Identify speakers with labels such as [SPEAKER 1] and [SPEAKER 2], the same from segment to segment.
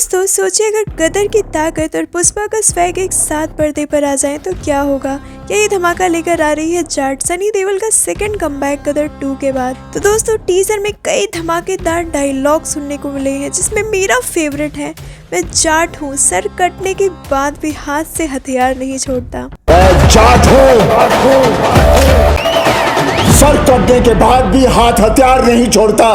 [SPEAKER 1] दोस्तों सोचिए अगर गदर की ताकत और पुष्पा का स्वैग एक साथ पर्दे पर आ जाए तो क्या होगा। यही धमाका लेकर आ रही है जाट, सनी देओल का सेकंड कमबैक गदर 2 के बाद। तो दोस्तों टीजर में कई धमाकेदार डायलॉग सुनने को मिले हैं, जिसमें मेरा फेवरेट है, मैं जाट हूँ, सर कटने के बाद भी हाथ से हथियार नहीं छोड़ता।
[SPEAKER 2] जाट हूँ, सर कटने के बाद भी हाथ हथियार नहीं छोड़ता।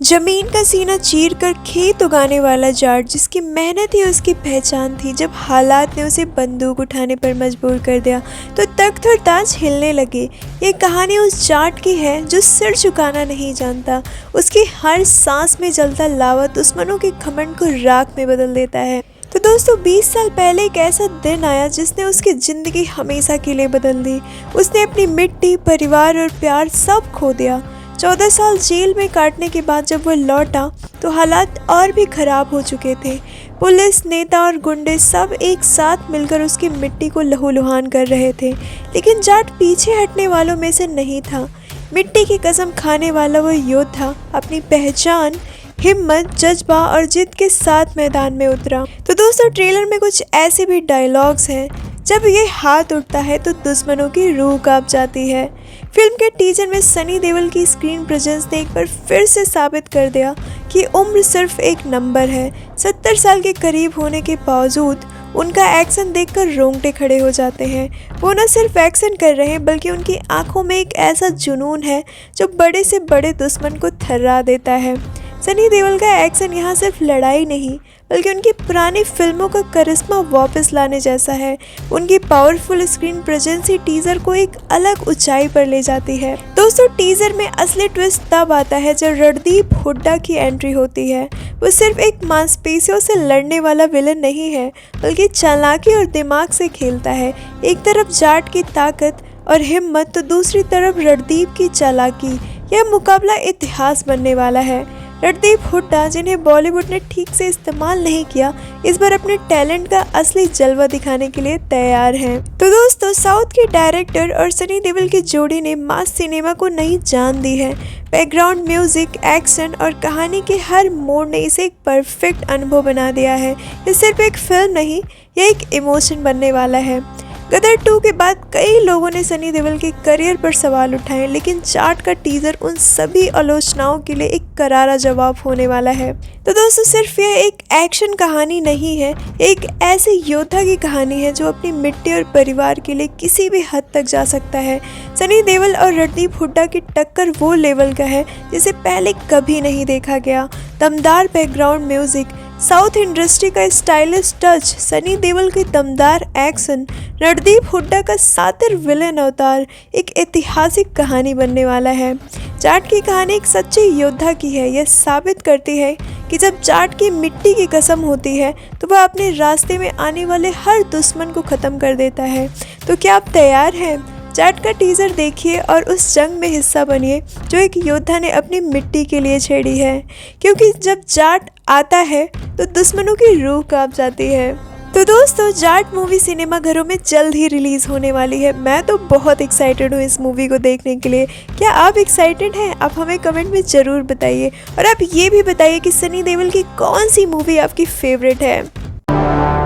[SPEAKER 1] जमीन का सीना चीर कर खेत उगाने वाला जाट, जिसकी मेहनत ही उसकी पहचान थी। जब हालात ने उसे बंदूक उठाने पर मजबूर कर दिया तो तख्त और ताज हिलने लगे। ये कहानी उस जाट की है जो सिर झुकाना नहीं जानता। उसकी हर सांस में जलता लावा दुश्मनों के घमंड को राख में बदल देता है। तो दोस्तों 20 साल पहले एक ऐसा दिन आया जिसने उसकी ज़िंदगी हमेशा के लिए बदल दी। उसने अपनी मिट्टी, परिवार और प्यार सब खो दिया। 14 साल जेल में काटने के बाद जब वो लौटा तो हालात और भी ख़राब हो चुके थे। पुलिस, नेता और गुंडे सब एक साथ मिलकर उसकी मिट्टी को लहूलुहान कर रहे थे, लेकिन जाट पीछे हटने वालों में से नहीं था। मिट्टी की कसम खाने वाला वो योद्धा अपनी पहचान, हिम्मत, जज्बा और जिद के साथ मैदान में उतरा। तो दोस्तों ट्रेलर में कुछ ऐसे भी डायलॉग्स हैं, जब ये हाथ उठता है तो दुश्मनों की रूह कांप जाती है। फिल्म के टीजर में सनी देओल की स्क्रीन प्रेजेंस ने एक बार फिर से साबित कर दिया कि उम्र सिर्फ एक नंबर है। 70 साल के करीब होने के बावजूद उनका एक्शन देखकर रोंगटे खड़े हो जाते हैं। वो न सिर्फ एक्शन कर रहे हैं, बल्कि उनकी आंखों में एक ऐसा जुनून है जो बड़े से बड़े दुश्मन को थर्रा देता है। सनी देओल का एक्शन यहाँ सिर्फ लड़ाई नहीं, बल्कि उनकी पुरानी फिल्मों का करिश्मा वापस लाने जैसा है। उनकी पावरफुल स्क्रीन प्रेजेंस ही टीजर को एक अलग ऊंचाई पर ले जाती है। दोस्तों टीजर में असली ट्विस्ट तब आता है जब रणदीप हुड्डा की एंट्री होती है। वो सिर्फ एक मांसपेशियों से लड़ने वाला विलन नहीं है, बल्कि चालाकी और दिमाग से खेलता है। एक तरफ जाट की ताकत और हिम्मत तो दूसरी तरफ रणदीप की चालाकी। यह मुकाबला इतिहास बनने वाला है। रणदीप हुड्डा, जिन्हें बॉलीवुड ने ठीक से इस्तेमाल नहीं किया, इस बार अपने टैलेंट का असली जलवा दिखाने के लिए तैयार हैं। तो दोस्तों साउथ के डायरेक्टर और सनी देओल की जोड़ी ने मास सिनेमा को नई जान दी है। बैकग्राउंड म्यूजिक, एक्शन और कहानी के हर मोड़ ने इसे एक परफेक्ट अनुभव बना दिया है। ये सिर्फ एक फिल्म नहीं, यह एक इमोशन बनने वाला है। गदर 2 के बाद कई लोगों ने सनी देओल के करियर पर सवाल उठाए, लेकिन जाट का टीजर उन सभी आलोचनाओं के लिए एक करारा जवाब होने वाला है। तो दोस्तों सिर्फ यह एक एक्शन कहानी नहीं है, एक ऐसे योद्धा की कहानी है जो अपनी मिट्टी और परिवार के लिए किसी भी हद तक जा सकता है। सनी देओल और रणदीप हुड्डा की टक्कर वो लेवल का है जिसे पहले कभी नहीं देखा गया। दमदार बैकग्राउंड म्यूजिक, साउथ इंडस्ट्री का स्टाइलिश टच, सनी देओल की दमदार एक्शन, रणदीप हुड्डा का सातिर विलेन अवतार, एक ऐतिहासिक कहानी बनने वाला है। जाट की कहानी एक सच्चे योद्धा की है। यह साबित करती है कि जब जाट की मिट्टी की कसम होती है तो वह अपने रास्ते में आने वाले हर दुश्मन को ख़त्म कर देता है। तो क्या आप तैयार हैं? जाट का टीजर देखिए और उस जंग में हिस्सा बनिए जो एक योद्धा ने अपनी मिट्टी के लिए छेड़ी है, क्योंकि जब जाट आता है तो दुश्मनों की रूह कांप जाती है। तो दोस्तों जाट मूवी सिनेमा घरों में जल्द ही रिलीज होने वाली है। मैं तो बहुत एक्साइटेड हूँ इस मूवी को देखने के लिए। क्या आप एक्साइटेड हैं? आप हमें कमेंट में ज़रूर बताइए, और आप ये भी बताइए कि सनी देओल की कौन सी मूवी आपकी फेवरेट है।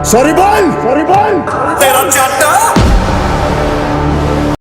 [SPEAKER 2] सॉरी बोल तेरा चाटा